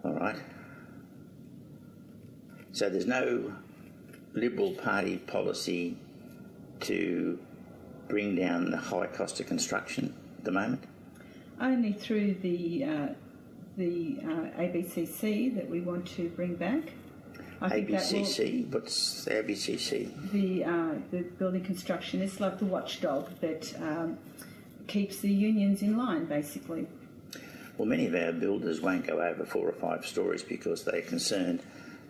All right. So there's no Liberal Party policy to bring down the high cost of construction at the moment? Only through the ABCC that we want to bring back. ABCC? What's the ABCC? The building construction is like the watchdog that keeps the unions in line, basically. Well, many of our builders won't go over 4 or 5 stories because they're concerned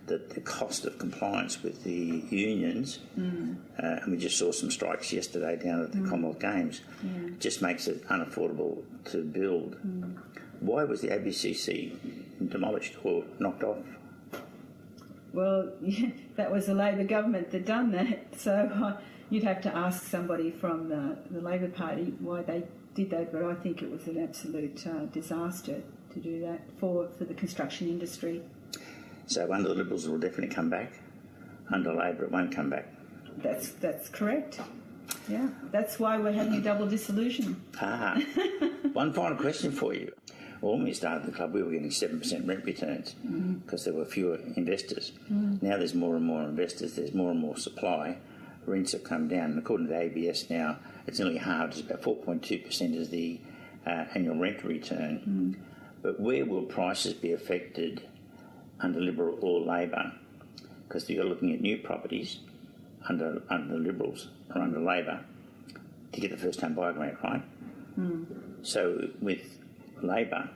that the cost of compliance with the unions, and we just saw some strikes yesterday down at the Commonwealth Games, just makes it unaffordable to build. Why was the ABCC demolished or knocked off? Well, yeah, that was the Labor government that done that, so you'd have to ask somebody from the Labor Party why they did that, but I think it was an absolute disaster to do that for the construction industry. So under the Liberals it will definitely come back, under Labor it won't come back. That's correct. Yeah, that's why we're having a double dissolution. One final question for you. Well, when we started the club, we were getting 7% rent returns because there were fewer investors. Now there's more and more investors, there's more and more supply. Rents have come down, and according to ABS now, it's nearly halved. It's about 4.2% is the annual rent return. But where will prices be affected under Liberal or Labor? Because you're looking at new properties under the Liberals or under Labor to get the first home buyer grant, right? So with Labor,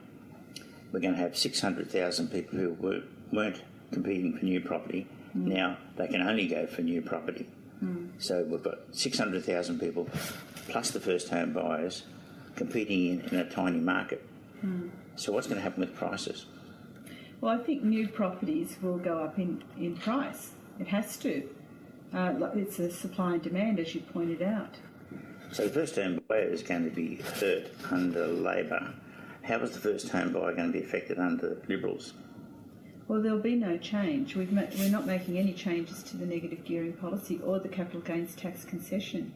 we're going to have 600,000 people who weren't competing for new property. Now they can only go for new property. So we've got 600,000 people plus the first home buyers competing in a tiny market. So what's going to happen with prices? Well, I think new properties will go up in price. It has to. It's a supply and demand, as you pointed out. So the first home buyer is going to be hurt under Labor. How is the first home buyer going to be affected under Liberals? Well, there'll be no change. We're not making any changes to the negative gearing policy or the capital gains tax concession.